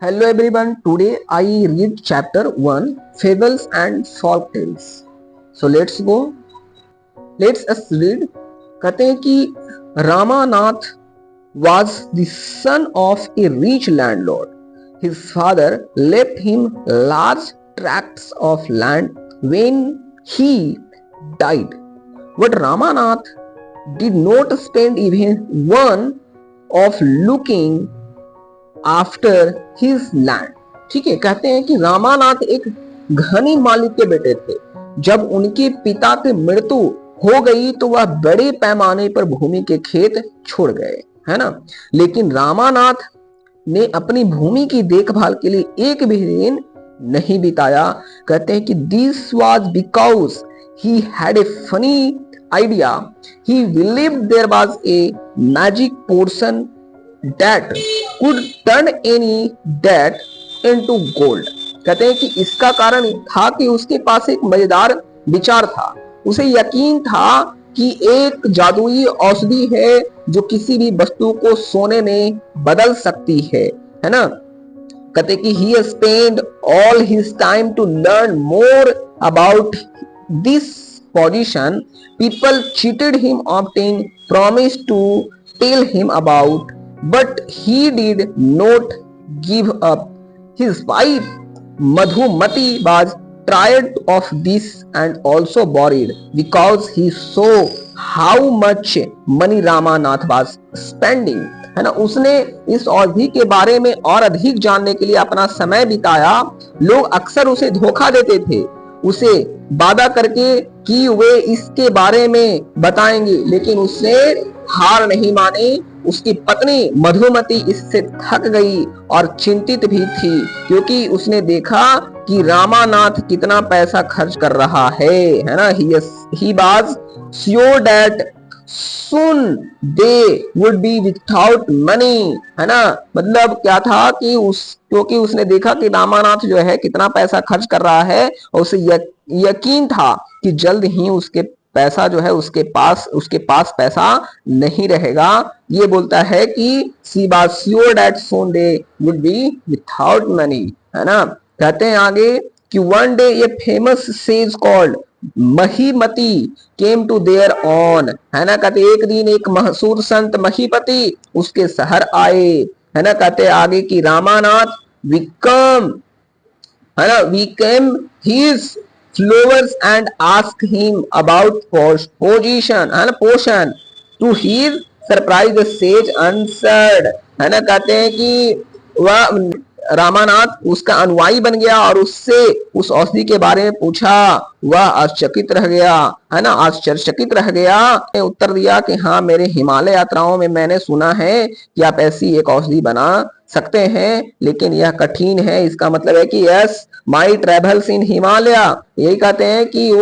Hello everyone, today I read chapter 1 Fables and Folk Tales. So let's go. Let's us read. कहते हैं कि Ramanath was the son of a rich landlord. His father left him large tracts of land when he died. But Ramanath did not spend even one of looking after his land. ठीक है, कहते हैं कि रामानाथ एक घनी मालिक के बेटे थे। जब उनके पिता की मृत्यु हो गई तो वह बड़े पैमाने पर भूमि के खेत छोड़ गए, है ना। लेकिन रामानाथ ने अपनी भूमि की देखभाल के लिए एक भी दिन नहीं बिताया। कहते हैं कि this was because he had a funny idea. He believed there was a magic potion that could turn any debt into gold। कहते हैं कि इसका कारण था कि उसके पास एक मजेदार विचार था। उसे यकीन था कि एक जादुई औषधि है जो किसी भी वस्तु को सोने में बदल सकती है ना। कहते कि he spent all his time to learn more about this position। People cheated him, often promised to tell him about, but he did not give up। His wife Madhumati was tired of this and also worried because he saw how much money Ramanath was spending, है ना। उसने इस औषधि के बारे में और अधिक जानने के लिए अपना समय बिताया। लोग अक्सर उसे धोखा देते थे, उसे वादा करके कि वे इसके बारे में बताएंगे, लेकिन उसने हार नहीं मानी। उसकी पत्नी मधुमती इससे थक गई और चिंतित भी थी, क्योंकि उसने देखा कि रामानाथ कितना पैसा खर्च कर रहा है ना। He was sure that soon they would be without money, है ना। मतलब क्या था कि क्योंकि उसने देखा कि रामानाथ जो है कितना पैसा खर्च कर रहा है, और उसे यकीन था कि जल्द ही उसके पैसा जो है उसके पास पैसा नहीं रहेगा। ये बोलता है कि she was sure that soon they would be without money, है ना। कहते हैं आगे कि one day a famous sage called महीमती came to their own, है ना। कहते एक दिन एक मशहूर संत महीपति उसके शहर आए, है ना। कहते आगे कि Ramanath became his followers and asked him about potion, है ना, पोषण। To his surprise the sage answered, है ना। कहते हैं कि वह रामानाथ उसका अनुयायी बन गया और उससे उस औषधि के बारे में पूछा। वह आश्चर्यचकित रह गया, है ना, आश्चर्यचकित रह गया। उत्तर दिया कि हाँ, मेरे हिमालय यात्राओं में मैंने सुना है कि आप ऐसी एक औषधि बना सकते हैं, लेकिन यह कठिन है। इसका मतलब है कि yes my travels in Himalaya. यही कहते हैं कि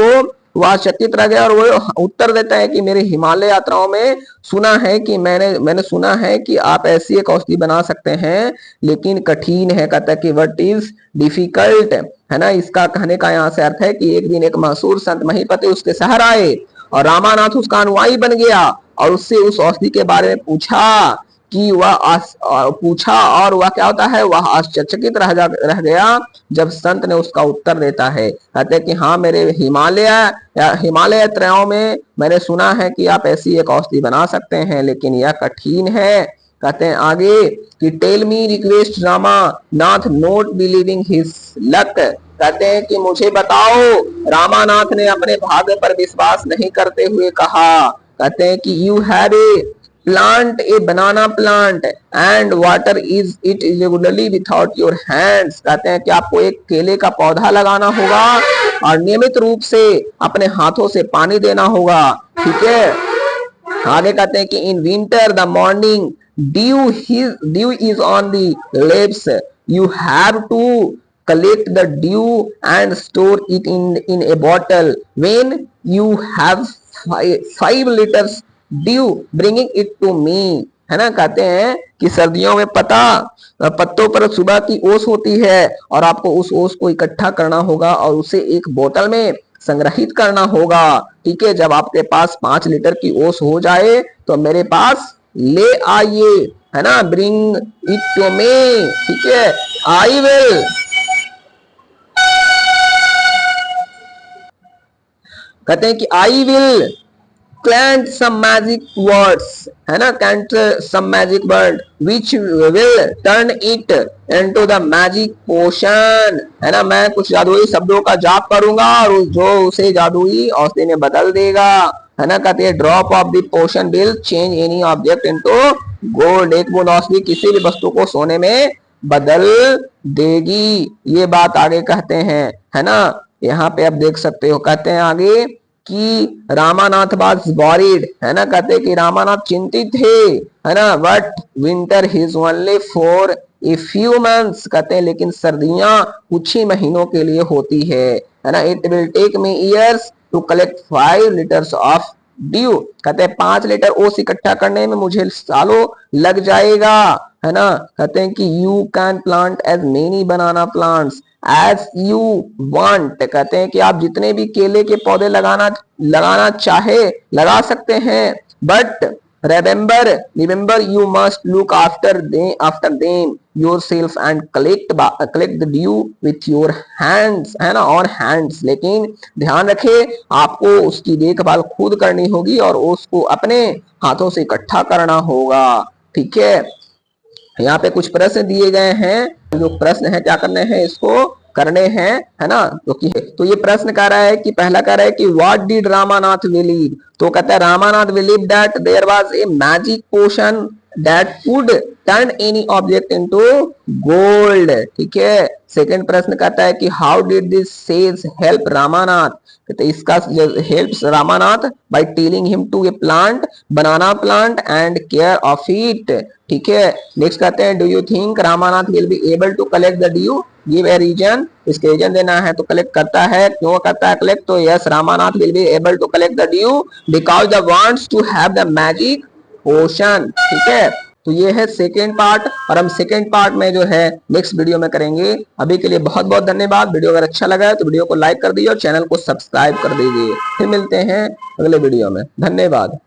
वह चकित रह गया और वो उत्तर देता है कि मेरे हिमालय यात्राओं में सुना है कि मैंने सुना है कि आप ऐसी एक औषधि बना सकते हैं, लेकिन कठिन है। कहता है कि व्हाट इज डिफिकल्ट, है ना। इसका कहने का यहाँ से अर्थ है कि एक दिन एक मशहूर संत महीपति उसके शहर आए और रामानाथ उसका अनुयायी बन गया और उससे उस औषधि के बारे में पूछा और वह क्या होता है, वह आश्चर्यचकित रह गया जब संत ने उसका उत्तर देता है। कहते हैं कि हाँ, मेरे हिमालय यात्राओं में मैंने सुना है कि आप ऐसी एक औषधि बना सकते हैं, लेकिन यह कठिन है। कहते हैं आगे कि tell me request Ramanath not believing his luck. कहते हैं कि मुझे बताओ। रामानाथ ने अपने भाग्य पर विश्वास नहीं करते हुए कहा। कहते हैं कि you have a plant a banana plant and water is it regularly without your hands। कहते हैं कि आपको एक केले का पौधा लगाना होगा और नियमित रूप से अपने हाथों से पानी देना होगा, ठीक है। आगे कहते हैं कि in winter the morning dew is on the leaves। You have to collect the dew and store it in a bottle। When you have 5 liters dew bringing it to me, है ना। कहते हैं कि सर्दियों में पत्तों पर सुबह की ओस होती है और आपको उस ओस को इकट्ठा करना होगा और उसे एक बोतल में संग्रहित करना होगा, ठीक है। जब आपके पास 5 लीटर की ओस हो जाए तो मेरे पास ले आइए, है ना, ब्रिंग इट टू मी, ठीक है, आई विल, कहते हैं कि I will plant some magic words, है ना, plant some magic word which will turn it into the magic potion, है ना, मैं कुछ जादुई शब्दों का जाप करूंगा और जो उसे जादुई औषधि में बदल देगा, है ना, कहते हैं drop of the potion will change any object into gold, एक बूंद औषधि किसी भी वस्तु को सोने में बदल देगी, ये बात आगे कहते हैं, है ना, यहाँ पे आप देख सकते हो, कहते हैं आगे कि रामानाथ वाज वॉरिड, है ना, कहते कि रामानाथ चिंतित थे, है ना, but winter is only for a few months, कहते हैं लेकिन सर्दियां कुछ ही महीनों के लिए होती है ना, it will take me years to collect 5 litres of dew, कहते हैं 5 लीटर ओस इकट्ठा करने में मुझे सालों लग जाएगा, है ना, कहते हैं कि you can plant as many banana plants as you want, कहते हैं कि आप जितने भी केले के पौधे लगाना चाहे लगा सकते हैं, but remember you must look after them yourself and collect the due with your hands, है ना, ऑन हैंड्स, लेकिन ध्यान रखे आपको उसकी देखभाल खुद करनी होगी और उसको अपने हाथों से इकट्ठा करना होगा, ठीक है। यहाँ पे कुछ प्रश्न दिए गए हैं, जो प्रश्न है क्या करने हैं, इसको करने हैं, है ना, तो ये प्रश्न कह रहा है कि पहला कह रहा है कि व्हाट डिड रामानाथ बिलीव, तो कहता है Ramanath believe that there was a magic potion that could turn any object into gold, ठीक है। सेकंड प्रश्न कहता है कि how did this sage help Ramanath, तो इसका helps Ramanath by telling him to a plant banana plant and care of it, ठीक है। नेक्स्ट कहते हैं do you think Ramanath will be able to collect the dew, give a reason, इसके reason देना है, तो कलेक्ट करता है, क्यों करता है कलेक्ट, तो yes Ramanath will be able to collect the dew because the wants to have the magic potion, ठीक है। तो ये है सेकेंड पार्ट, और हम सेकेंड पार्ट में जो है नेक्स्ट वीडियो में करेंगे। अभी के लिए बहुत बहुत धन्यवाद। वीडियो अगर अच्छा लगा है तो वीडियो को लाइक कर दीजिए और चैनल को सब्सक्राइब कर दीजिए। फिर मिलते हैं अगले वीडियो में, धन्यवाद।